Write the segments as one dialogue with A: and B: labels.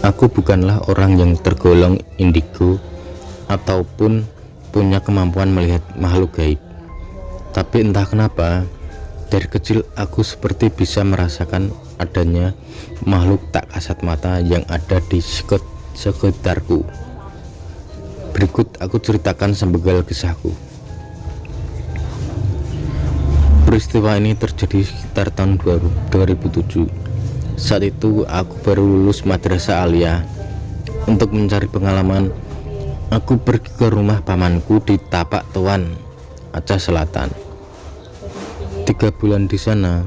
A: Aku bukanlah orang yang tergolong indigo ataupun punya kemampuan melihat makhluk gaib. Tapi entah kenapa, dari kecil aku seperti bisa merasakan adanya makhluk tak kasat mata yang ada di sekitarku. Berikut aku ceritakan sebegal kisahku. Peristiwa ini terjadi sekitar tahun 2007. Saat itu aku baru lulus madrasah aliyah. Untuk mencari pengalaman, aku pergi ke rumah pamanku di Tapak Tuan, Aceh Selatan. 3 bulan di sana,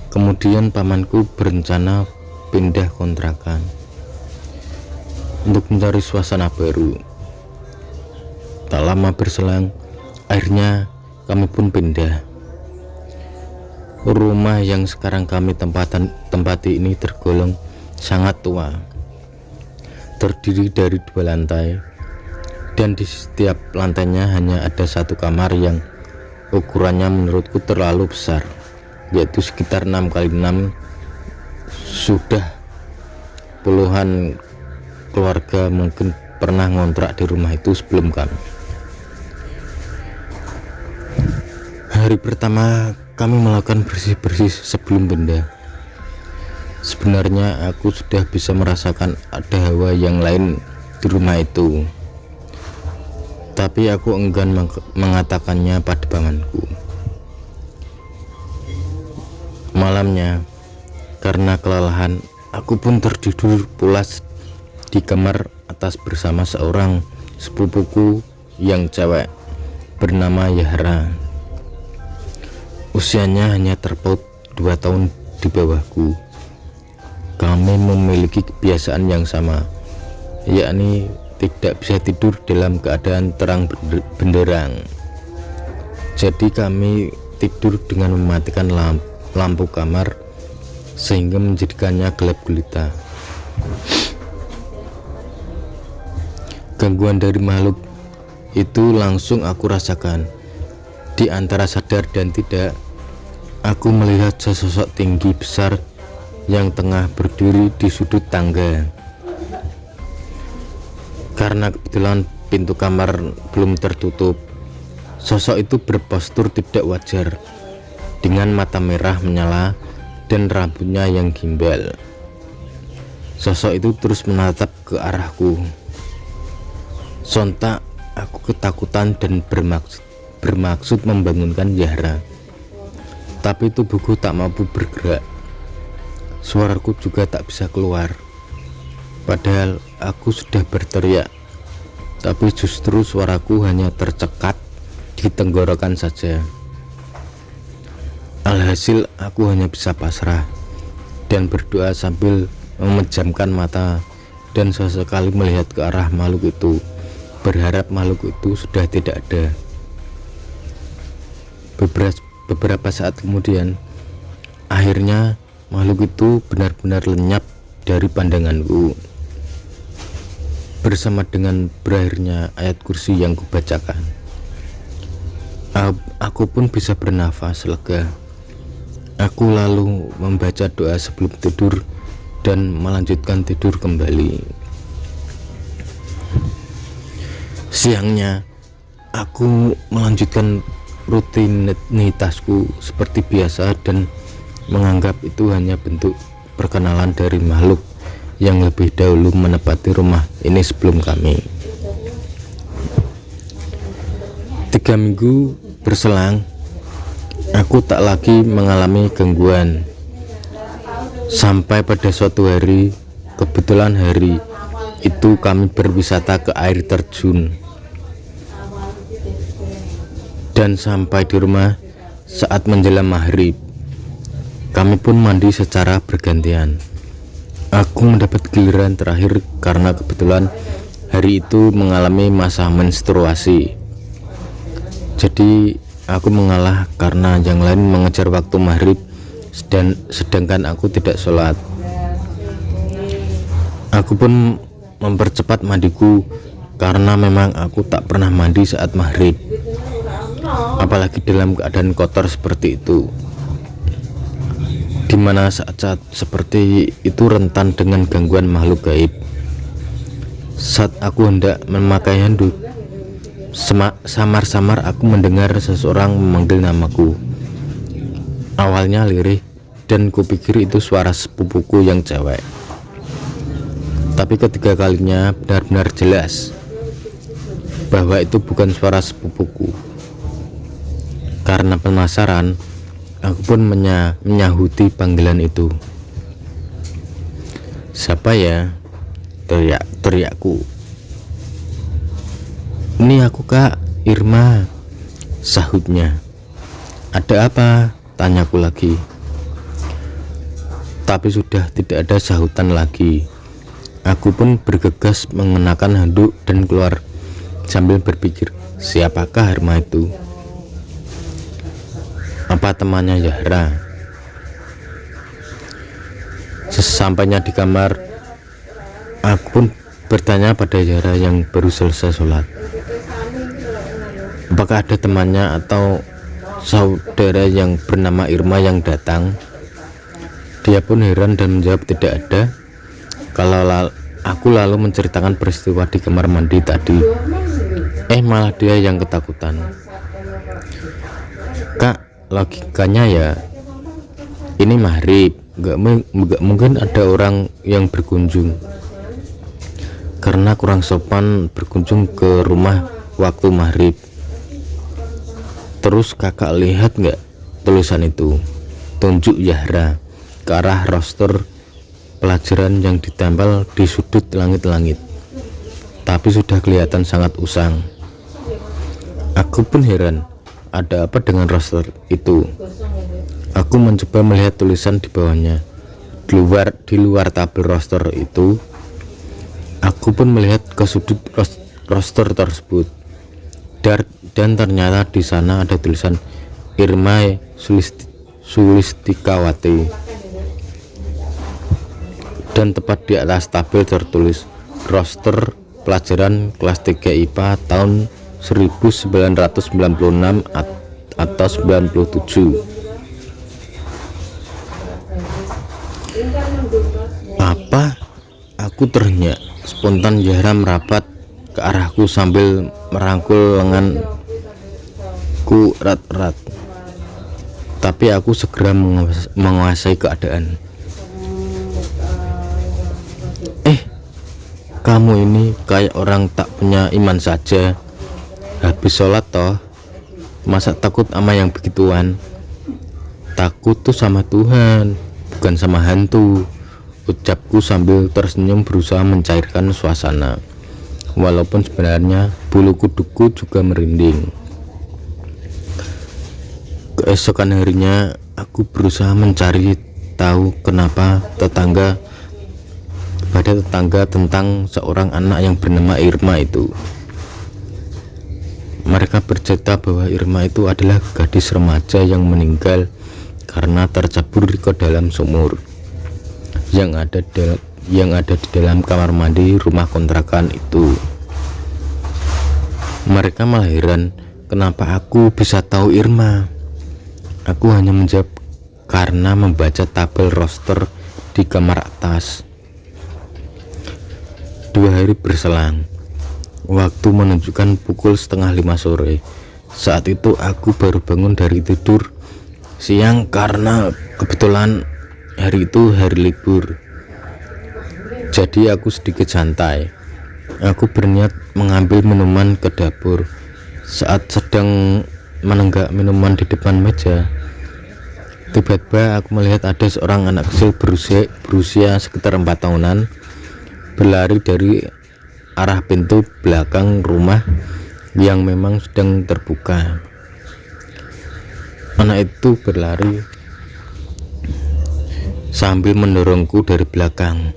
A: kemudian pamanku berencana pindah kontrakan untuk mencari suasana baru. Tak lama berselang, akhirnya kami pun pindah. Rumah yang sekarang kami tempati ini tergolong sangat tua, terdiri dari 2 lantai, dan di setiap lantainya hanya ada 1 kamar yang ukurannya menurutku terlalu besar, yaitu sekitar 6x6. Sudah puluhan keluarga mungkin pernah ngontrak di rumah itu sebelum kami. Hari pertama kami melakukan bersih-bersih sebelum pindah. Sebenarnya aku sudah bisa merasakan ada hawa yang lain di rumah itu, tapi aku enggan mengatakannya pada pamanku. Malamnya, karena kelelahan, aku pun tertidur pulas di kamar atas bersama seorang sepupuku yang cewek bernama Yahra. Usianya hanya terpaut 2 tahun di bawahku. Kami memiliki kebiasaan yang sama, yakni tidak bisa tidur dalam keadaan terang benderang. Jadi kami tidur dengan mematikan lampu kamar sehingga menjadikannya gelap gulita. Gangguan dari makhluk itu langsung aku rasakan. Di antara sadar dan tidak, aku melihat sesosok tinggi besar yang tengah berdiri di sudut tangga. Karena kebetulan pintu kamar belum tertutup, sosok itu berpostur tidak wajar, dengan mata merah menyala dan rambutnya yang gimbal. Sosok itu terus menatap ke arahku. Sontak aku ketakutan dan bermaksud membangunkan Yahra, tapi tubuhku tak mampu bergerak. Suaraku juga tak bisa keluar, padahal aku sudah berteriak, tapi justru suaraku hanya tercekat di tenggorokan saja. Alhasil aku hanya bisa pasrah dan berdoa sambil memejamkan mata dan sesekali melihat ke arah makhluk itu, berharap makhluk itu sudah tidak ada. Beberapa saat kemudian, akhirnya makhluk itu benar-benar lenyap dari pandanganku, bersama dengan berakhirnya ayat kursi yang kubacakan. Aku pun bisa bernafas lega. Aku lalu membaca doa sebelum tidur dan melanjutkan tidur kembali. Siangnya, aku melanjutkan rutinitasku seperti biasa dan menganggap itu hanya bentuk perkenalan dari makhluk yang lebih dahulu menempati rumah ini sebelum kami. 3 minggu berselang, aku tak lagi mengalami gangguan. Sampai pada suatu hari, kebetulan hari itu kami berwisata ke air terjun. Dan sampai di rumah saat menjelang maghrib, kami pun mandi secara bergantian. Aku mendapat giliran terakhir karena kebetulan hari itu mengalami masa menstruasi. Jadi aku mengalah karena yang lain mengejar waktu maghrib sedangkan aku tidak sholat. Aku pun mempercepat mandiku karena memang aku tak pernah mandi saat maghrib, apalagi dalam keadaan kotor seperti itu. Di di mana saat-saat seperti itu rentan dengan gangguan makhluk gaib. Saat aku hendak memakai handuk, samar-samar aku mendengar seseorang memanggil namaku. Awalnya lirih dan kupikir itu suara sepupuku yang cewek. Tapi ketiga kalinya benar-benar jelas bahwa itu bukan suara sepupuku. Karena penasaran, aku pun menyahuti panggilan itu. "Siapa ya?" teriakku. "Ini aku, Kak, Irma," sahutnya. "Ada apa?" tanyaku lagi. Tapi sudah tidak ada sahutan lagi. Aku pun bergegas mengenakan handuk dan keluar sambil berpikir, siapakah Irma itu? Apa temannya Zahra? Sesampainya di kamar, aku pun bertanya pada Zahra yang baru selesai sholat, apakah ada temannya atau saudara yang bernama Irma yang datang. Dia pun heran dan menjawab tidak ada. Kalau aku lalu menceritakan peristiwa di kamar mandi tadi, malah dia yang ketakutan. "Kak, logikanya ya ini maghrib, gak mungkin ada orang yang berkunjung, karena kurang sopan berkunjung ke rumah waktu maghrib. Terus kakak lihat gak tulisan itu?" Tunjuk Zahra ke arah roster pelajaran yang ditempel di sudut langit-langit, tapi sudah kelihatan sangat usang. Aku pun heran, ada apa dengan roster itu? Aku mencoba melihat tulisan di bawahnya. Di luar tabel roster itu, aku pun melihat ke sudut roster tersebut, dan ternyata di sana ada tulisan Irma Sulistikawati, dan tepat di atas tabel tertulis roster pelajaran kelas 3 IPA tahun 1996 atau 97. "Apa?" aku teriak. Spontan Zahra merapat ke arahku sambil merangkul lenganku erat-erat. Tapi aku segera menguasai keadaan. "Kamu ini kayak orang tak punya iman saja. Habis sholat toh, masa takut sama yang begituan?" "Takut tuh sama Tuhan, bukan sama hantu," ucapku sambil tersenyum berusaha mencairkan suasana, walaupun sebenarnya bulu kuduku juga merinding. Keesokan harinya aku berusaha mencari tahu kenapa tetangga tentang seorang anak yang bernama Irma itu. Mereka bercerita bahwa Irma itu adalah gadis remaja yang meninggal karena tercebur ke dalam sumur yang ada di dalam kamar mandi rumah kontrakan itu. Mereka malah heran kenapa aku bisa tahu Irma. Aku hanya menjawab karena membaca tabel roster di kamar atas. 2 hari berselang, waktu menunjukkan pukul 4:30 sore. Saat itu aku baru bangun dari tidur siang karena kebetulan hari itu hari libur. Jadi aku sedikit santai. Aku berniat mengambil minuman ke dapur. Saat sedang menenggak minuman di depan meja, tiba-tiba aku melihat ada seorang anak kecil berusia sekitar 4 tahunan berlari dari arah pintu belakang rumah yang memang sedang terbuka. Anak itu berlari sambil mendorongku dari belakang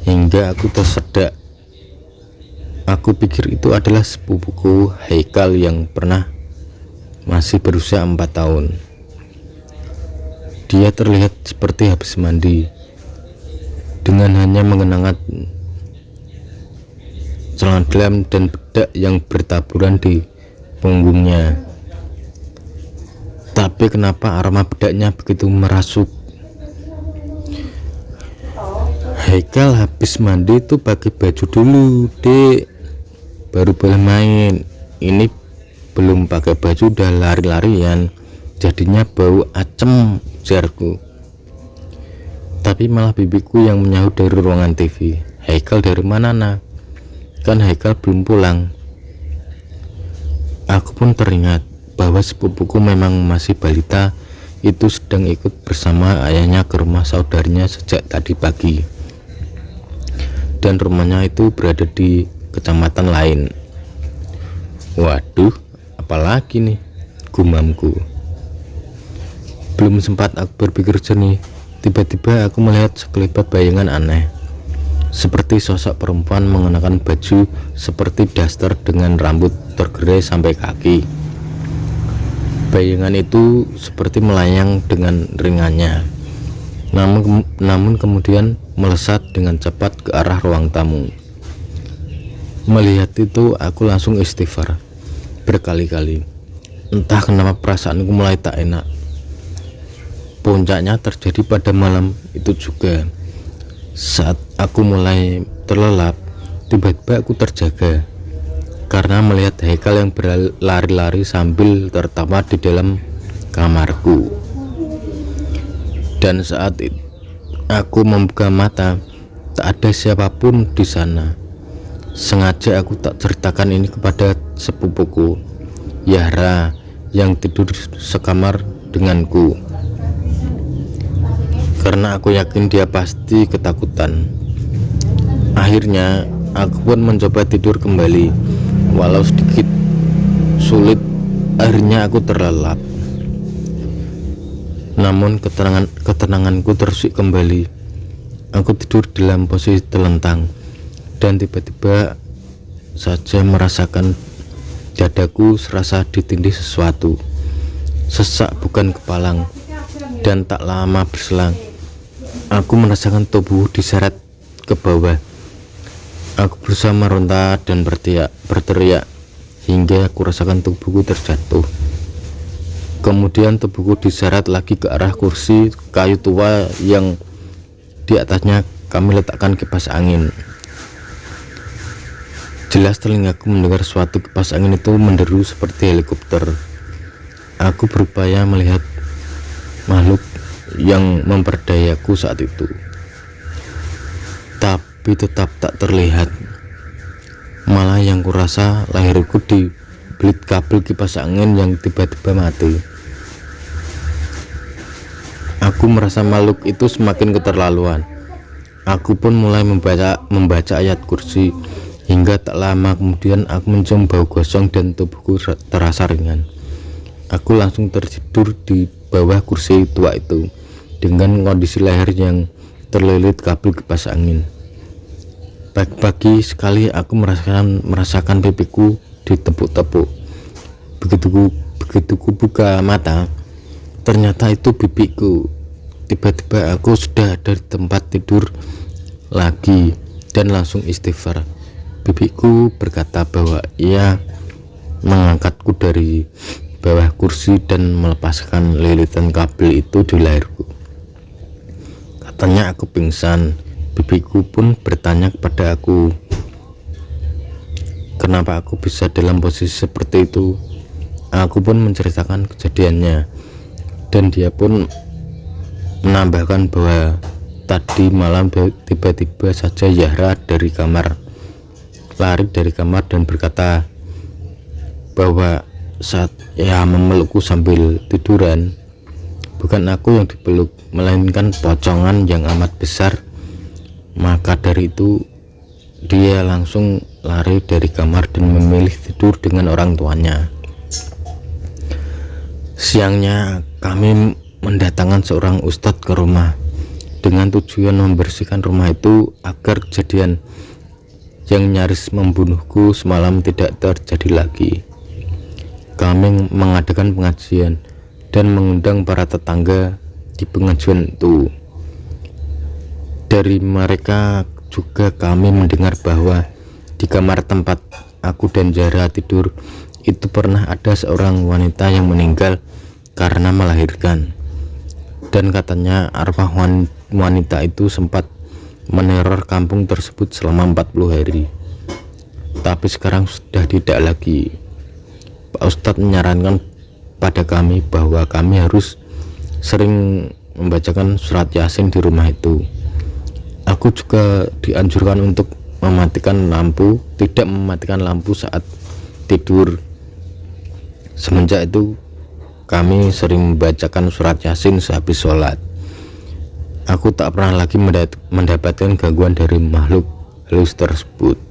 A: hingga aku tersedak. Aku pikir itu adalah sepupuku Haikal yang masih berusia 4 tahun. Dia terlihat seperti habis mandi, dengan hanya mengenakan celana dalam dan bedak yang bertaburan di punggungnya. Tapi kenapa aroma bedaknya begitu merasuk Haikal habis mandi tuh pakai baju dulu dek, baru boleh main. Ini belum pakai baju udah lari-larian, jadinya bau acem, ujarku. Tapi malah bibiku yang menyahut dari ruangan TV. Haikal dari mana nak? Kan Haikal belum pulang. Aku pun teringat bahwa sepupuku memang masih balita itu sedang ikut bersama ayahnya ke rumah saudarinya sejak tadi pagi, dan rumahnya itu berada di kecamatan lain. Waduh, apalagi nih, gumamku. Belum sempat aku berpikir jernih, tiba-tiba aku melihat sekelebat bayangan aneh, seperti sosok perempuan mengenakan baju seperti daster dengan rambut tergerai sampai kaki. Bayangan itu seperti melayang dengan ringannya, namun kemudian melesat dengan cepat ke arah ruang tamu. Melihat itu aku langsung istighfar berkali-kali. Entah kenapa perasaanku mulai tak enak. Puncaknya terjadi pada malam itu juga. Saat aku mulai terlelap, tiba-tiba aku terjaga karena melihat Haikal yang berlari-lari sambil tertawa di dalam kamarku. Dan saat itu aku membuka mata, tak ada siapapun di sana. Sengaja aku tak ceritakan ini kepada sepupuku, Yahra, yang tidur sekamar denganku, karena aku yakin dia pasti ketakutan. Akhirnya aku pun mencoba tidur kembali. Walau sedikit sulit, akhirnya aku terlelap. Namun ketenanganku terusik kembali. Aku tidur dalam posisi telentang, dan tiba-tiba saja merasakan dadaku serasa ditindih sesuatu. Sesak bukan kepalang, dan tak lama berselang aku merasakan tubuh diseret ke bawah. Aku berusaha meronta dan berteriak hingga aku rasakan tubuhku terjatuh. Kemudian tubuhku diseret lagi ke arah kursi kayu tua yang di atasnya kami letakkan kipas angin. Jelas telingaku mendengar suatu kipas angin itu menderu seperti helikopter. Aku berupaya melihat makhluk yang memperdayaku saat itu, tapi tetap tak terlihat. Malah yang kurasa lahirku dibelit kabel kipas angin yang tiba-tiba mati. Aku merasa makhluk itu semakin keterlaluan. Aku pun mulai membaca ayat kursi, hingga tak lama kemudian aku mencium bau gosong dan tubuhku terasa ringan. Aku langsung tertidur di bawah kursi tua itu dengan kondisi leher yang terlilit kabel kipas angin. Pagi-pagi sekali aku merasakan pipiku ditepuk-tepuk. Begitu ku buka mata, ternyata itu bibiku. Tiba-tiba aku sudah ada di tempat tidur lagi dan langsung istighfar. Bibiku berkata bahwa ia mengangkatku dari bawah kursi dan melepaskan lilitan kabel itu di leherku. Katanya aku pingsan. Bibiku pun bertanya kepada aku, kenapa aku bisa dalam posisi seperti itu. Aku pun menceritakan kejadiannya, dan dia pun menambahkan bahwa tadi malam tiba-tiba saja Yahra lari dari kamar dan berkata bahwa saat ia memelukku sambil tiduran, bukan aku yang dipeluk, melainkan pocongan yang amat besar. Maka dari itu dia langsung lari dari kamar dan memilih tidur dengan orang tuanya. Siangnya kami mendatangkan seorang ustadz ke rumah dengan tujuan membersihkan rumah itu agar kejadian yang nyaris membunuhku semalam tidak terjadi lagi. Kami mengadakan pengajian dan mengundang para tetangga di pengajian itu. Dari mereka juga kami mendengar bahwa di kamar tempat aku dan Yahra tidur itu pernah ada seorang wanita yang meninggal karena melahirkan, dan katanya arwah wanita itu sempat meneror kampung tersebut selama 40 hari. Tapi sekarang sudah tidak lagi. Pak Ustadz menyarankan pada kami bahwa kami harus sering membacakan surat Yasin di rumah itu. Aku juga dianjurkan untuk tidak mematikan lampu saat tidur. Semenjak itu kami sering membacakan surat Yasin sehabis sholat. Aku tak pernah lagi mendapatkan gangguan dari makhluk halus tersebut.